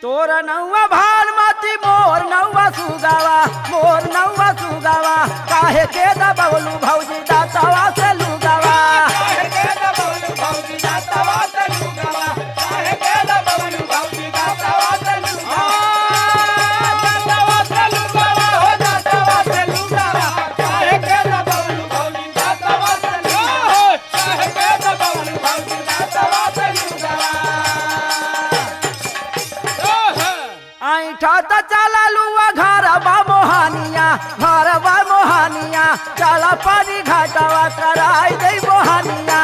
तोर नौवा भान माती मोर नौवा सुगावा काहे के दबवलू भौजी दातावा से लुगावा ऐठा त चललू घर बा मोहानिया चला पानी घाटवा कराई दे मोहानिया